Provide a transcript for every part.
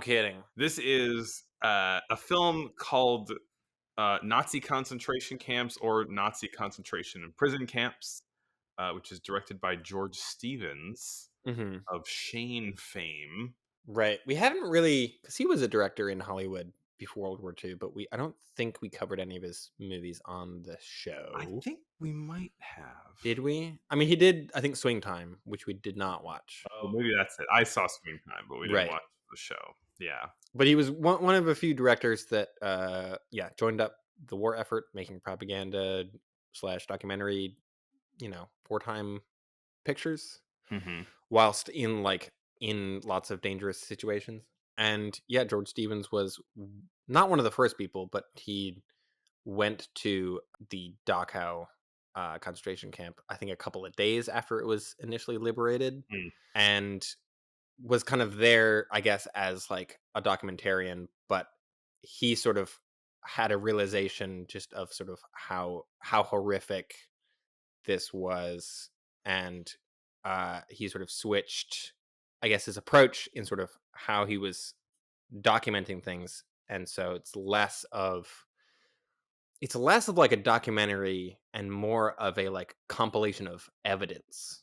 Kidding. This is a film called Nazi concentration camps or Nazi concentration and prison camps, which is directed by George Stevens Mhm. of Shane fame. Right. We haven't really, because he was a director in Hollywood before World War II, but I don't think we covered any of his movies on the I show. think we might have. Did we? I mean, he did, I think, Swing Time, which we did not watch. Oh, maybe that's it. I saw Screen Time, but we didn't Right. watch the show. Yeah. But he was one of a few directors that, yeah, joined up the war effort, making propaganda slash documentary, wartime pictures, Hmm. whilst in lots of dangerous situations. And yeah, George Stevens was not one of the first people, but he went to the Dachau concentration camp, I think a couple of days after it was initially liberated, Mm. and was kind of there, I guess, as like a documentarian, but he sort of had a realization just of sort of how horrific this was, and he sort of switched, I guess, his approach in sort of how he was documenting things, and so it's less of like a documentary and more of a like compilation of evidence.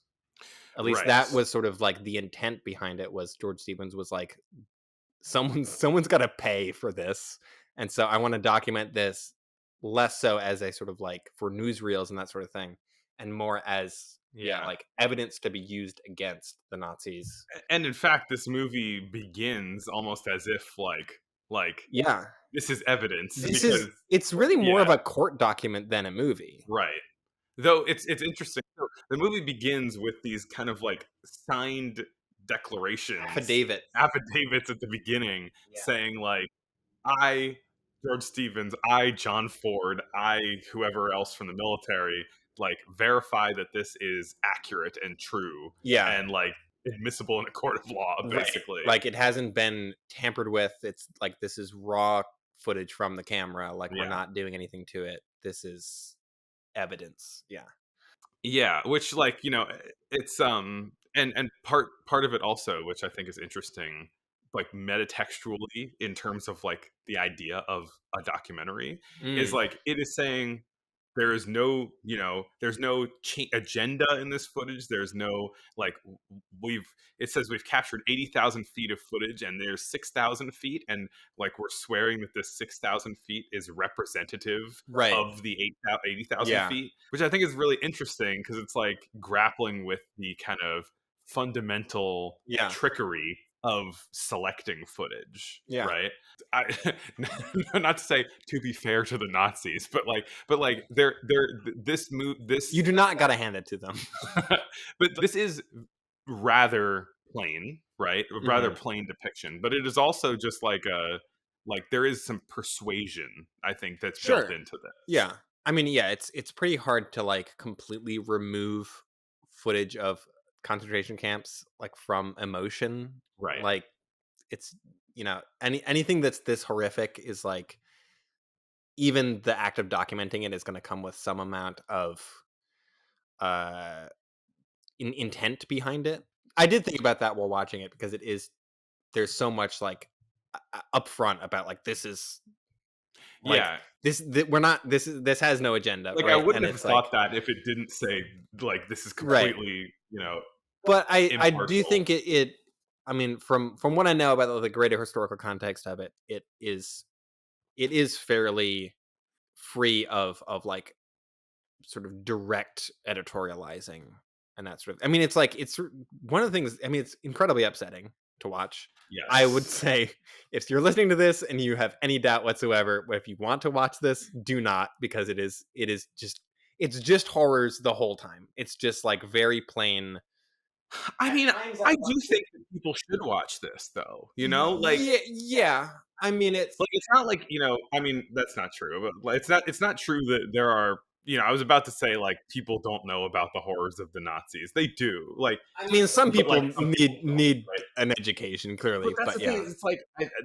At least that Right. was sort of like the intent behind it. Was George Stevens was like, someone's got to pay for this, and so I want to document this less so as a sort of like for newsreels and that sort of thing, and more as, yeah, Yeah. like evidence to be used against the Nazis. And in fact, this movie begins almost as if like Yeah, this is evidence this because is it's really more of yeah, a court document than a movie. right. Though it's interesting. So the movie begins with these kind of like signed declarations, Affidavits. affidavits at the beginning Yeah. saying like I, George Stevens, I, John Ford, I, whoever else from the military, like verify that this is accurate and true Yeah. and like admissible in a court of law, Right. basically. Like it hasn't been tampered with. It's like this is raw footage from the camera. Like we're Yeah. not doing anything to it. This is evidence. Yeah. Yeah, which like, it's and part of it also, which I think is interesting, like metatextually in terms of like the idea of a documentary is Mm. like it is saying there is no, there's no agenda in this footage. There's no like we've it says we've captured 80,000 feet of footage and there's 6,000 feet and like we're swearing that this 6,000 feet is representative Right. of the 80,000 Yeah. feet, which I think is really interesting because it's like grappling with the kind of fundamental Yeah. trickery of selecting footage, Yeah. right? I, not to say to be fair to the Nazis, but like this move You this do not got to hand it to them. but this is rather plain, right? A rather Mhm. plain depiction, but it is also just like a like there is some persuasion I think that's built Sure. into this. Yeah. I mean, yeah, it's pretty hard to like completely remove footage of concentration camps like from emotion. Right. Like it's anything that's this horrific is like, even the act of documenting it is going to come with some amount of uh intent behind it. I did think about that while watching it because there's so much like upfront about like this is like Yeah. we're not this has no agenda, Like I right? wouldn't And have it's like, thought that if it didn't say like this is right. completely, But I do impartial. think it I mean, from what I know about the greater historical context of it, it is fairly free of like sort of direct editorializing and that sort of, I mean, it's like it's one of the things, I mean, it's incredibly upsetting to watch. I would Yes. say if you're listening to this and you have any doubt whatsoever, if you want to watch this, do not, because it's just horrors the whole time. It's just like very plain. I At mean, times I I do think that people should watch this though, Yeah, yeah. I mean, it's like, it's not like, I mean, that's not true, but, like, it's not true that there are I was about to say, like, people don't know about the horrors of the Nazis. They do, like, I mean, some but, people like, some people don't, need right? an education But clearly, that's but the thing, yeah. it's like,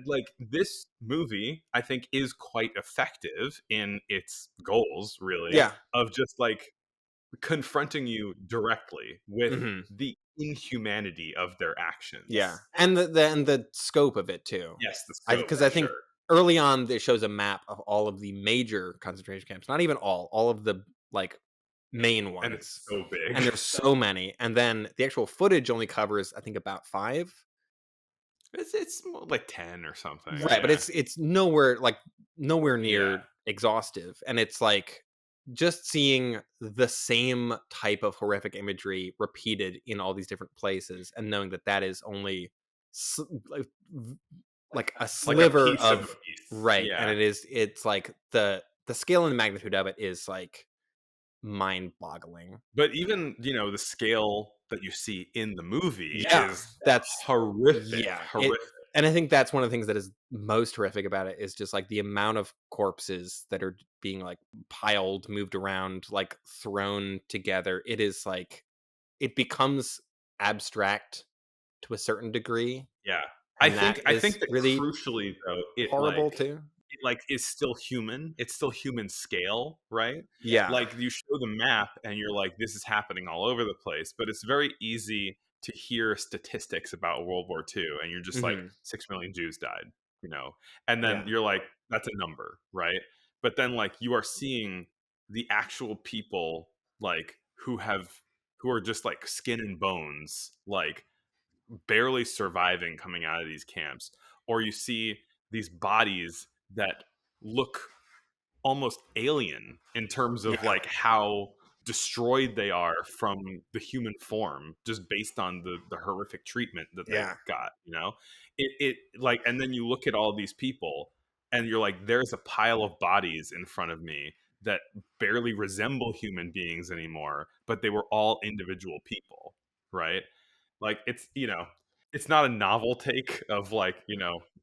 like, this movie, I think, is quite effective in its goals, really, Yeah. of just, like, confronting you directly with Mhm. the inhumanity of their Yeah, actions. and the scope of it too. Yes, the I scope because for I think sure. early on it shows a map of all of the major concentration camps, not even all of the like main And it's ones, so big. and there's so many. And then the actual footage only covers I think about 5. It's more like 10 or something, Right, but yeah. it's nowhere like nowhere Yeah, near exhaustive, and it's like just seeing the same type of horrific imagery repeated in all these different places, and knowing that that is only like like a like a sliver piece of a of piece, right, and yeah. it's like the scale and the magnitude of it is like mind-boggling. But even, the scale that you see in the movie Yeah, is that's horrific, yeah, it horrific. and I think that's one of the things that is most horrific about it is just, like, the amount of corpses that are being, like, piled, moved around, like, thrown together. It is, like it becomes abstract to a certain degree, Yeah. I and that think I is think that really crucially though, horrible too. is still human. It's still human scale, right? Yeah. Like, you show the map and you're like, "This is happening all over the place," but it's very easy to hear statistics about World War II, and you're just like, Mhm. 6 million Jews died, you know? And then Yeah. you're like, "That's a number," right? But then, like, you are seeing the actual people, like, who are just, like, skin and bones, like, barely surviving coming out of these camps, or you see these bodies that look almost alien in terms of Yeah. like how destroyed they are from the human form just based on the horrific treatment that they Yeah. got, it like, and then you look at all these people and you're like, there's a pile of bodies in front of me that barely resemble human beings anymore, but they were all individual people, right? Like, it's not a novel take of, like,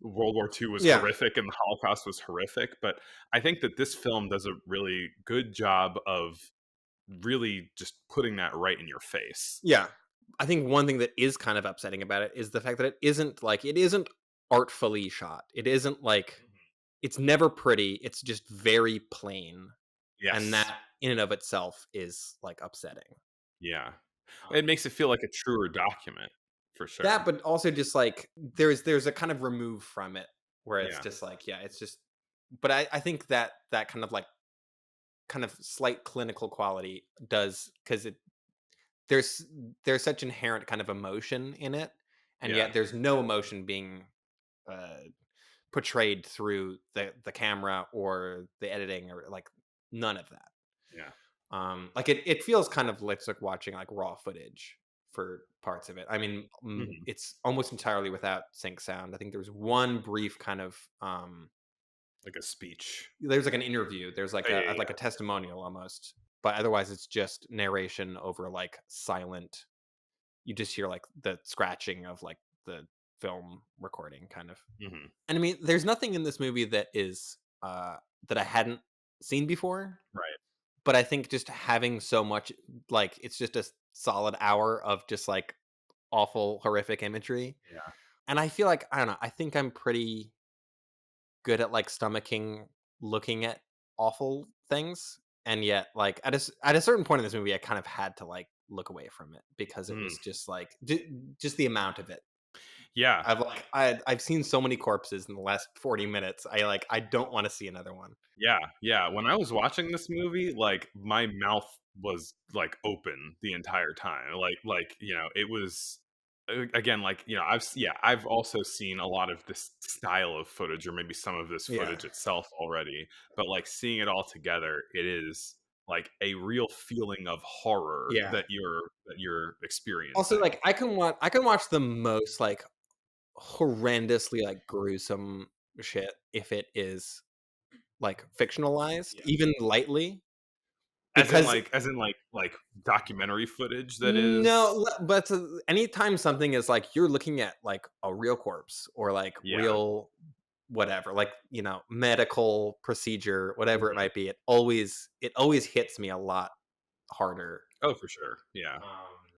World War II was Yeah. horrific and the Holocaust was horrific, but I think that this film does a really good job of really just putting that right in your face. Yeah. I think one thing that is kind of upsetting about it is the fact that it isn't artfully shot. It isn't like Mhm. it's never pretty. It's just very plain, and Yes. that in and of itself is like upsetting. Yeah. It Um, makes it feel like a truer document, for that, sure. but also just like there's a kind of remove from it where it's Yeah. just like yeah, it's just. But I think that that kind of like kind of slight clinical quality does because there's there's such inherent kind of emotion in it, and Yeah. yet there's no emotion being uh, portrayed through the camera or the editing or like none of that. Yeah. Like it feels kind of like watching like raw footage for parts of it. I mean, Mhm. it's almost entirely without sync sound. I think there was one brief kind of Like a speech. there's like an interview. There's Yeah, yeah, like a yeah. testimonial almost, but otherwise it's just narration over like silent. You just hear like the scratching of like the film recording kind of. Mhm. And I mean, there's nothing in this movie that is that I hadn't seen before, Right. but I think just having so much like it's just a solid hour of just like awful horrific imagery. Yeah. And I feel like I don't know, I think I'm pretty good at like stomaching looking at awful things. And yet like at a certain point in this movie I kind of had to like look away from it because it Mm. was just like just the amount of it. Yeah. I've seen so many corpses in the last 40 minutes. I don't want to see another one. Yeah, yeah. When I was watching this movie, like, my mouth was, like, open the entire time. It was again, like, I've also seen a lot of this style of footage or maybe some of this Yeah. footage itself already, but, like, seeing it all together, it is, like, a real feeling of horror Yeah. that you're Also, experiencing. like, I can watch the most, like, horrendously, like, gruesome shit if it is, like, fictionalized, Yeah. even lightly, As in, because like, documentary footage that no, is. but anytime something is, like, you're looking at, like, a real corpse or, like, Yeah. real whatever, like, medical procedure, whatever it Mhm. might be, it always hits me a lot harder. Oh, for sure. Yeah.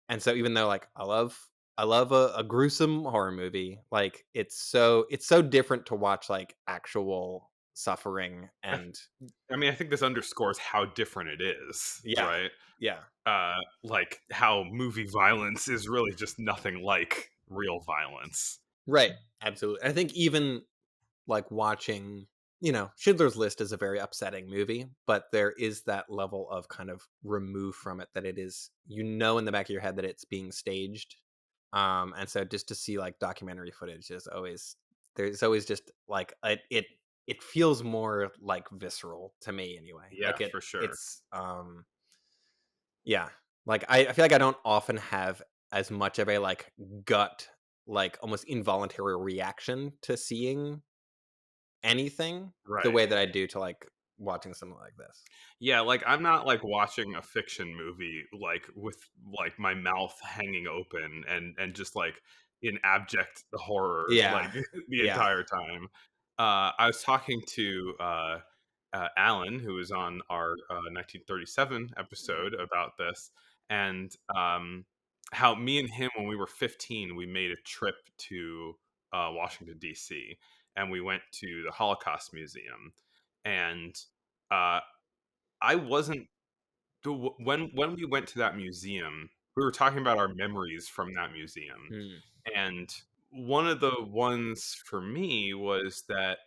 And so even though like I love a gruesome horror movie, like it's so different to watch like actual suffering I th and I mean, I think this underscores how different it is, yeah. right? Yeah. Like, how movie violence is really just nothing like real violence. Right. Absolutely. I think even like watching, Schindler's List is a very upsetting movie, but there is that level of kind of remove from it that it is, in the back of your head that it's being staged. And so just to see like documentary footage is always there's always just like it feels more like visceral to me anyway. Yeah, Like for sure. it's yeah. Like I feel like I don't often have as much of a like gut, like almost involuntary reaction to seeing anything the Right. way that I do to, like, watching something like this. Yeah, like, I'm not, like, watching a fiction movie, like, with, like, my mouth hanging open and just, like, in abject horror, like, Yeah. the Yeah. entire time. I was talking to, Alan, who was on our, 1937 episode about this, and, how me and him, when we were 15, we made a trip to, Washington, DC, and we went to the Holocaust Museum, and, uh I wasn't when we went to that museum, we were talking about our memories from that museum, Mm. and one of the ones for me was that,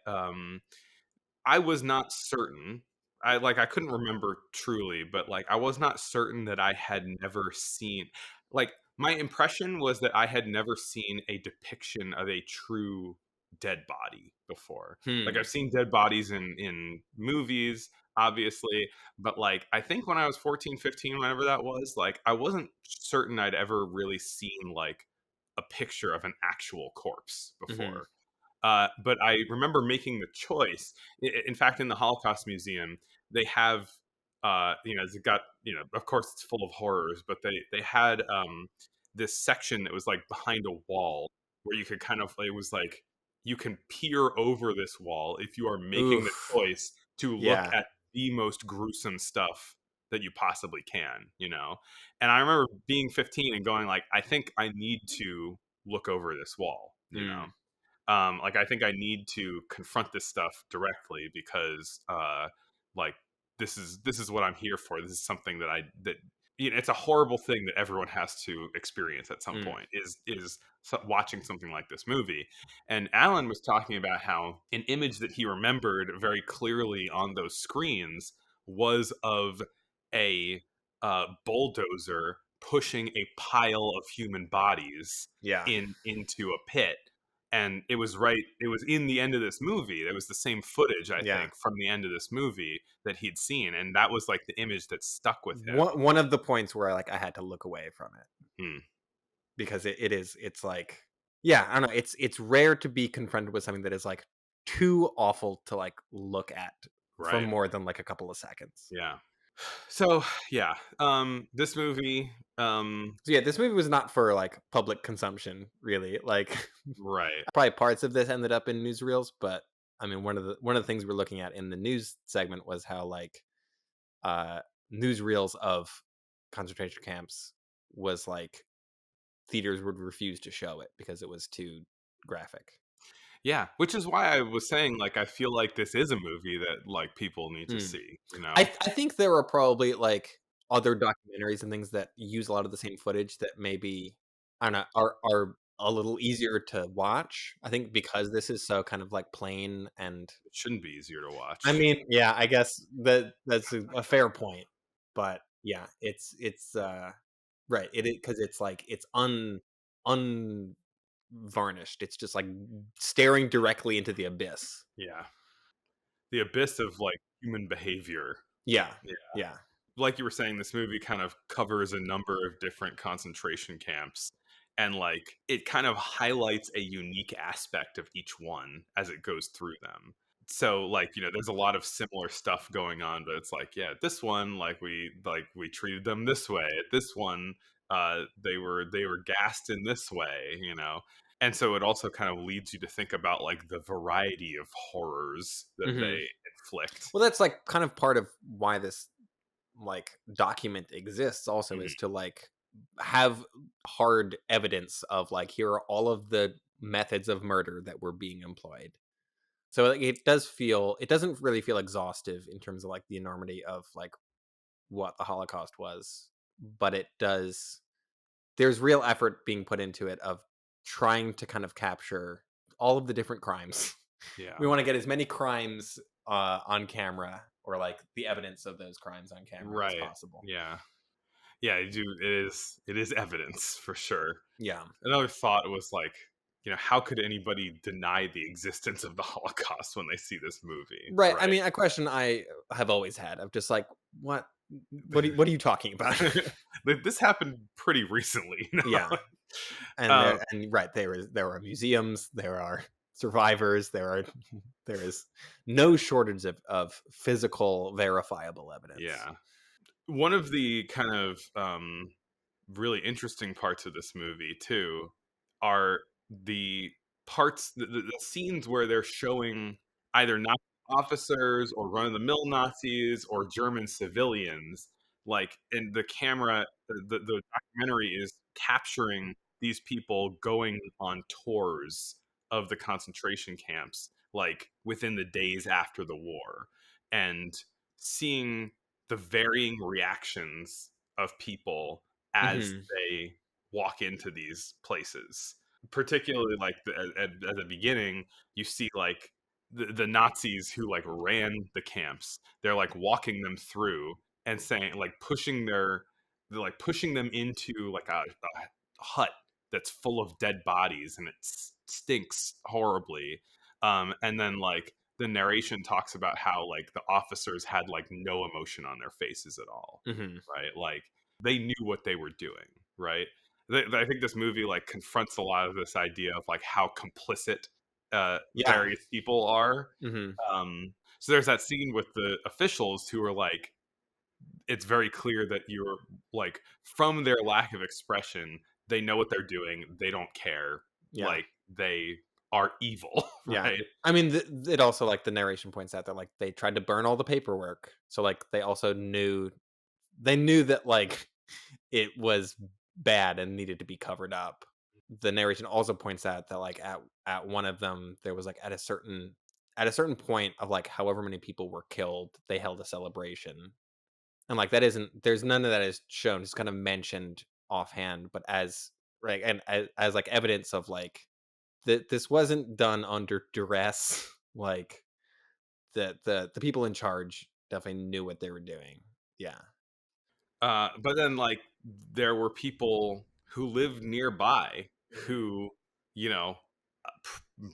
I was not certain. I couldn't remember truly, but, like, I was not certain that I had never seen like, my impression was that I had never seen a depiction of a true dead body before. Like, Hmm. I've seen dead bodies in movies, obviously, but, like, I think when I was 14, 15, whenever that was, like, I wasn't certain I'd ever really seen, like, a picture of an actual corpse Mhm. before. But I remember making the choice. In fact, in the Holocaust Museum, they have, it's got, of course, it's full of horrors, but they had this section that was like behind a wall where you could kind of, it was like you can peer over this wall if you are making the Oof. choice to look Yeah. at the most gruesome stuff that you possibly can. And I remember being 15 and going like, I think I need to look over this wall. Mm. Like, I think I need to confront this stuff directly because, like, this is what I'm here for. This is something that it's a horrible thing that everyone has to experience at some Mm. point watching something like this movie. And Alan was talking about how an image that he remembered very clearly on those screens was of a bulldozer pushing a pile of human bodies Yeah. into a pit, and it was in the end of this movie. It was the same footage, I Yeah. think, from the end of this movie that he'd seen, and that was like the image that stuck with him. One of the points where, like, I had to look away from it Hmm. because it's like yeah, I don't know, it's rare to be confronted with something that is, like, too awful to, like, look at for Right. more than, like, a couple of seconds. Yeah. So yeah, this movie, So, yeah, this movie was not for, like, public consumption, really, like right. probably parts of this ended up in newsreels, but I mean, one of the things we're looking at in the news segment was how like uh newsreels of concentration camps was like theaters would refuse to show it because it was too graphic. Yeah, which is why I was saying, like, I feel like this is a movie that, like, people need to Hmm. see, I think there are probably like other documentaries and things that use a lot of the same footage that maybe I don't know are a little easier to watch. I think because this is so kind of like plain and It shouldn't be easier to I watch. mean, yeah, I guess that's a fair point, but yeah, it's right, because it's like it's unvarnished, it's just, like, staring directly into the abyss. Yeah. The abyss of, like, human behavior. Yeah, Yeah. yeah, Like you were saying, this movie kind of covers a number of different concentration camps, and, like, it kind of highlights a unique aspect of each one as it goes through them. So, like, there's a lot of similar stuff going on, but it's like, yeah, this one, like we treated them this way. At this one, they were gassed in this way. And so it also kind of leads you to think about, like, the variety of horrors that mhm. they inflict. Well, that's, like, kind of part of why this, like, document exists also is Mhm. to, like, have hard evidence of, like, here are all of the methods of murder that were being employed. So like, it doesn't really feel exhaustive in terms of like the enormity of like what the Holocaust was, but it does there's real effort being put into it of trying to kind of capture all of the different crimes. We Yeah. want to get as many crimes on camera, or like the evidence of those crimes on camera, as Right. possible. Yeah. Yeah, you do it is evidence for sure. Yeah. Another thought was like, how could anybody deny the existence of the Holocaust when they see this movie, Right. I right? mean, a question I have always had of just like, what are you talking about? This happened pretty recently, Yeah. And Um, right, there are museums, there are survivors, there is no shortage of physical verifiable evidence. yeah. One of the kind of really interesting parts of this movie too are the the scenes where they're showing either Nazi officers or run-of-the-mill Nazis or German civilians, like, and the camera, the documentary is capturing these people going on tours of the concentration camps, like, within the days after the war, and seeing the varying reactions of people as Mhm. they walk into these places. Particularly, like, at the beginning, you see, like, the Nazis who, like, ran the camps. They're, like, walking them through and saying, like, they're, like, pushing them into, like, a hut that's full of dead bodies, and it stinks horribly. And then, like, the narration talks about how, like, the officers had, like, no emotion on their faces at all, Mhm. right? Like, they knew what they were doing, right? I think this movie, like, confronts a lot of this idea of, like, how complicit Yeah. various people are. Mhm. So there's that scene with the officials who are like, it's very clear that you're, like, from their lack of expression, they know what they're doing. They don't care. Yeah. Like, they are evil, Yeah. right? I mean, it also, like, the narration points out that, like, they tried to burn all the paperwork. So, like, they knew that, like, it was bad and needed to be covered up. The narration also points out that, like, at one of them, there was, like, at a certain point of, like, however many people were killed, they held a celebration. And, like, that isn't there's none of that is shown, it's kind of mentioned offhand, but as right, and as, like, evidence of, like, that this wasn't done under duress. Like, the people in charge definitely knew what they were doing. Yeah. But then, like, there were people who lived nearby who, you know,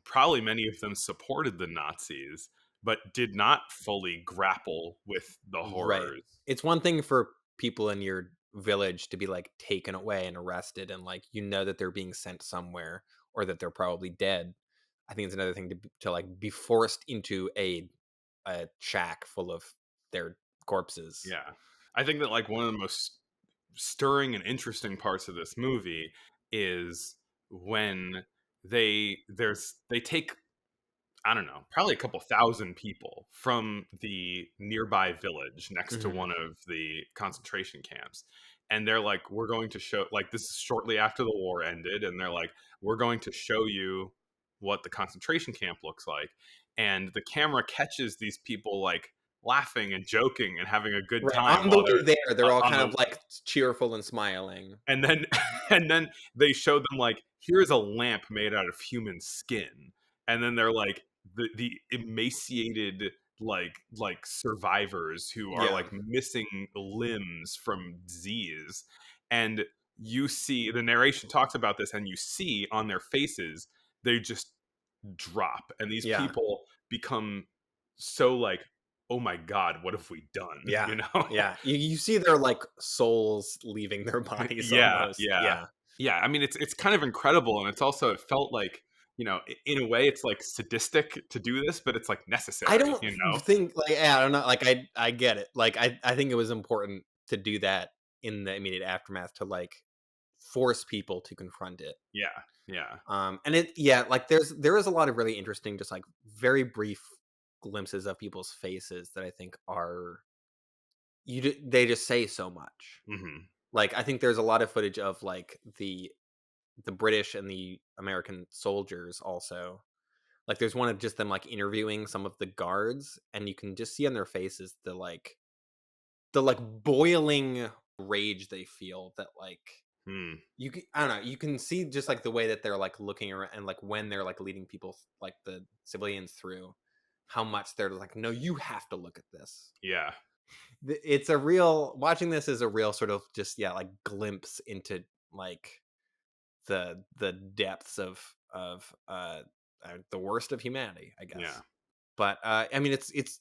probably many of them supported the Nazis, but did not fully grapple with the Right. horrors. It's one thing for people in your village to be, like, taken away and arrested and, like, that they're being sent somewhere or that they're probably dead. I think it's another thing to, like, be forced into a shack full of their corpses. Yeah. I think that, like, one of the most stirring and interesting parts of this movie is when they take, I don't know, probably a couple thousand people from the nearby village next to Mhm. one of the concentration camps. And they're like, we're going to show, like, this is shortly after the war ended. And they're like, we're going to show you what the concentration camp looks like. And the camera catches these people, like, laughing and joking and having a good Right, time on the while way they're there, they're all on kind the, of, like, cheerful and smiling. and then and then they show them, like, here's a lamp made out of human skin, and then they're like, the emaciated, like survivors who are, Yeah. like, missing limbs from disease, and you see the narration talks about this, and you see on their faces they just drop, and these Yeah. people become so, like, oh my god, what have we done, Yeah. you know? Yeah. You see their, like, souls leaving their bodies Yeah, almost. yeah. Yeah. Yeah, I mean, it's kind of incredible, and it's also, it felt like, in a way, it's, like, sadistic to do this, but it's, like, I necessary, don't you know? think, like, yeah, I don't know, like, I get it. Like, I think it was important to do that in the immediate aftermath to, like, force people to confront it. Yeah, yeah. And yeah, like, there is a lot of really interesting, just, like, very brief glimpses of people's faces that I think are they just say so much. Mhm. Like, I think there's a lot of footage of, like, the British and the American soldiers also, Like, there's one of just them, like, interviewing some of the guards, and you can just see on their faces the boiling rage they feel that, like, Hmm. I don't know, you can see just, like, the way that they're, like, looking around and, like, when they're, like, leading people, like, the civilians through, how much they're like, "No, you have to look at this." Yeah. It's a real watching this is a real sort of just, yeah, like, glimpse into, like, the depths of the worst of humanity, I Yeah. guess. But, I mean, it's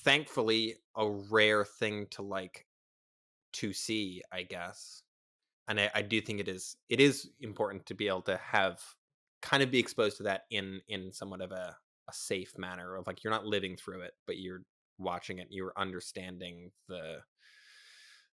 thankfully a rare thing to, like, to see, I guess. And I do think it is important to be able to have kind of be exposed to that in somewhat of a safe manner of, like, you're not living through it, but you're watching it, you're understanding the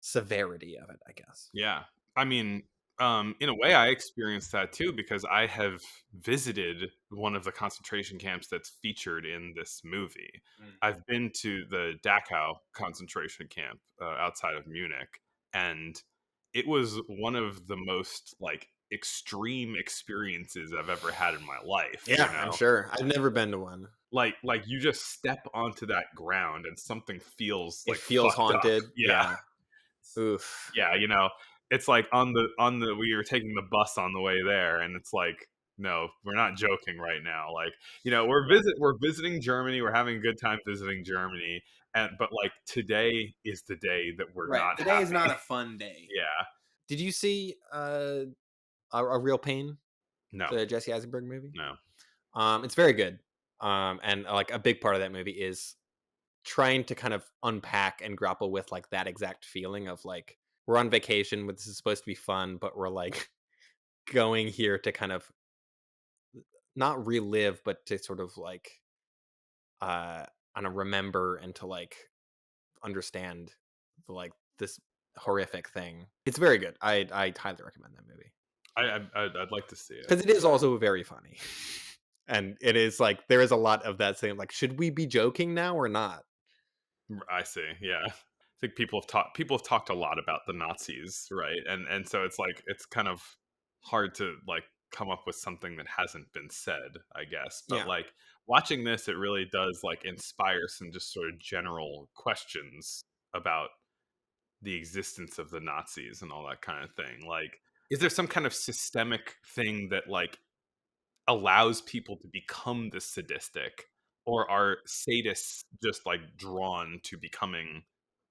severity of it, I guess. Yeah. I mean, in a way, I experienced that too because I have visited one of the concentration camps that's featured in this movie. Mm. I've been to the Dachau concentration camp outside of Munich, and it was one of the most like extreme experiences I've ever had in my life. Yeah, I'm sure. I've never been to one. Like you just step onto that ground and something feels It like feels fucked up. haunted. Yeah. Yeah. Oof. Yeah, it's like we were taking the bus on the way there, and it's like, no, we're not joking right now. Like, we're visiting Germany, we're having a good time visiting Germany, and but like today is the day that we're Right. not Today is happy. not a fun day. Yeah, Did you see a Real Pain, no, the Jesse Eisenberg movie? no, It's very good. And like a big part of that movie is trying to kind of unpack and grapple with, like, that exact feeling of, like, we're on vacation, but this is supposed to be fun, but we're, like, going here to kind of not relive, but to sort of, like, uh I don't know, remember and to, like, understand like this horrific thing. It's very good. I highly recommend that movie I'd like to see it. because it is also very funny, and it is like there is a lot of that saying like, should we be joking now or not? I see. Yeah. I think people have talked a lot about the Nazis, right? And so it's like it's kind of hard to like come up with something that hasn't been said, I guess. But Yeah. like watching this, it really does like inspire some just sort of general questions about the existence of the Nazis and all that kind of thing. Like, is there some kind of systemic thing that like allows people to become this sadistic, or are sadists just like drawn to becoming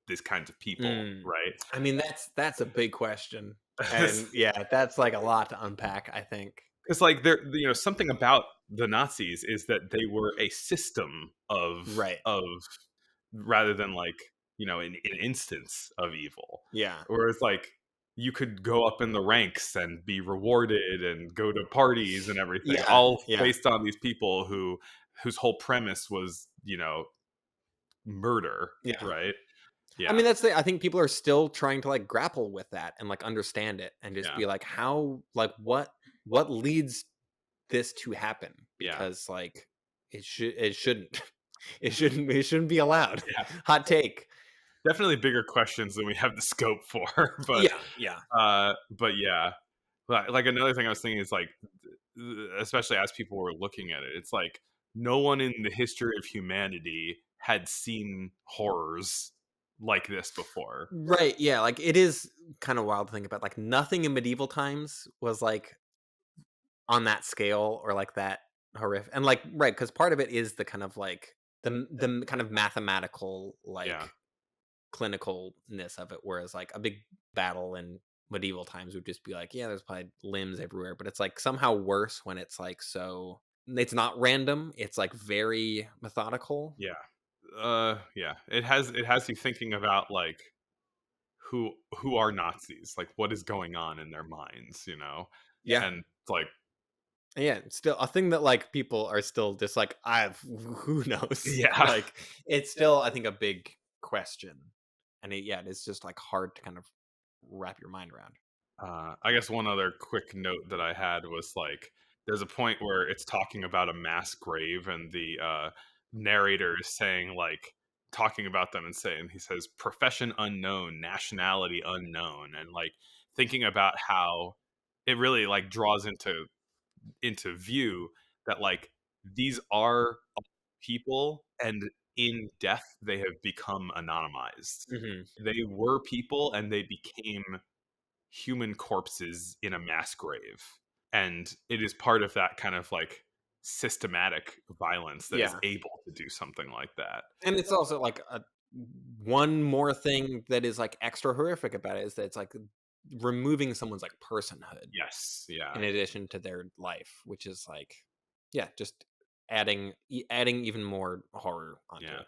these kinds of people, Mm. right? I mean, that's a big question, and yeah, that's like a lot to unpack, I think. It's like something about the Nazis is that they were a system Right. of rather than like an instance of evil. Yeah. Whereas like you could go up in the ranks and be rewarded and go to parties and everything, Yeah. all Yeah. based on these people whose whole premise was murder, Yeah. right? I Yeah, mean, I think people are still trying to, like, grapple with that and, like, understand it and just yeah, be like, how like, what leads this to happen? yeah, Because, like, it shouldn't. It shouldn't be allowed. yeah. Hot take. Definitely bigger questions than we have the scope for, Yeah, yeah. but yeah. Like another thing I was thinking is like, especially as people were looking at it, it's like no one in the history of humanity had seen horrors like this before. Right, yeah, like, it is kinda wild to think about, like, nothing in medieval times was, like, on that scale or, like, that horrific and, like right, because part of it is the kind of, like the kind of mathematical, Yeah, like, clinicalness of it, whereas, like, a big battle in medieval times would just be like, yeah, there's probably limbs everywhere, but it's, like, somehow worse when it's, like, so it's not random, it's, like, very methodical. yeah, yeah. It has you thinking about like who are Nazis, like what is going on in their minds, Yeah. and it's like Yeah, it's still a thing that, like, people are still just like, who knows? yeah. Like, it's still, I think, a big question, and yeah, it's just, like, hard to kind of wrap your mind around. I guess one other quick note that I had was like, there's a point where it's talking about a mass grave, and the narrator is saying, like, talking about them and saying, he says, profession unknown, nationality unknown, and like thinking about how it really like draws into view that like these are people, and in death, they have become anonymized. Mhm. They were people, and they became human corpses in a mass grave. And it is part of that kind of like systematic violence that is Yeah. able to do something like that. And it's also like a one more thing that is like extra horrific about it is that it's like removing someone's like personhood Yes, yeah, in addition to their life, which is like, yeah, just adding even more horror onto yeah. it.